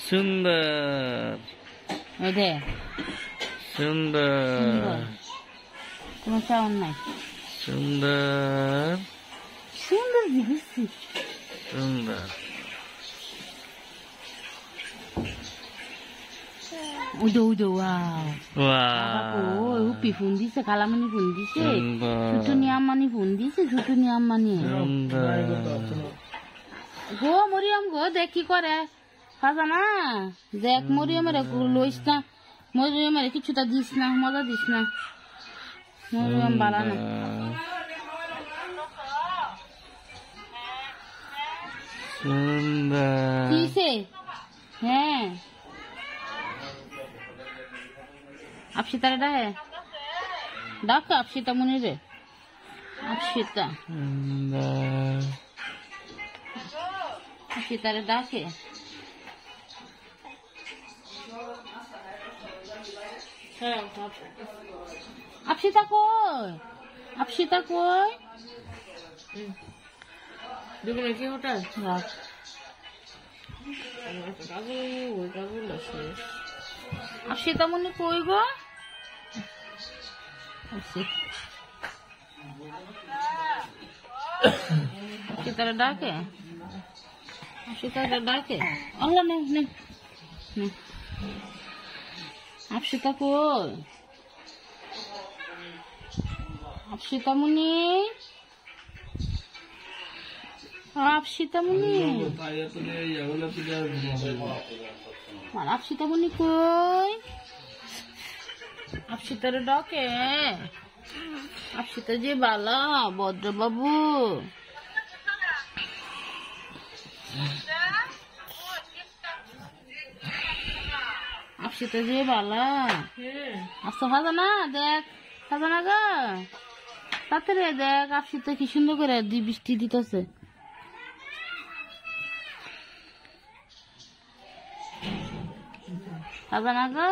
সুন্দর সুন্দর কোনো সাউন্ড নাই। সুন্দর সুন্দর দিচ্ছি সুন্দর উদো উদো উপি ফোন দিছে, কালামানি ফোন দিছে, ছুটুনি আম্মানি ফোন দিছে, ছুটুনি আম্মানি গো মরিয়ম গো দেখ কি করে খাজানা দেখ মরিয়মের লইস না, মরিয়মের কিছুটা দিস না, মজা দিস না, মরিয়ম বালা না। কিসে হ্যাঁ আপসিতারে ডাকে ডাক আপসিতা মনি রে আপসিতা আপসিতারে ডাকে আপসিতা কই আপসিতা কই দেখুন কি ওটা রাখ আপসিতা মনি কই গো আপসিতারে ডাকে আপসিতারে ডাকে আল্লাহ নে নে আপসিতা কই আপসিতা মনি আপসিতা মনি আপসিতা মনি কই আপসিতারে ডাকে আপসিতা যে বালা ভদ্র বাবু আপসিতা যে বালা আচ্ছা খাজানা দেখ খাজানা গা তাড়াতাড়ি দেখ আপসিতা কি সুন্দর করে বৃষ্টি দিতেছে খাজানা গা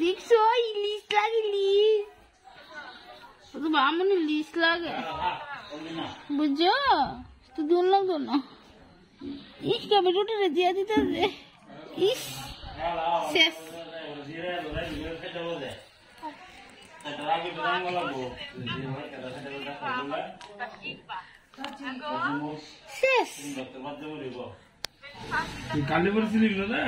দেখছো ইলিশ লাগে ইলিশ বামনি ইলিশ লাগে বুঝছো তো দূর লাগতো না ইস কবে রুটিরে দিয়ে দিতে ইস শেষ শেষ কালি পরিস্থিতি না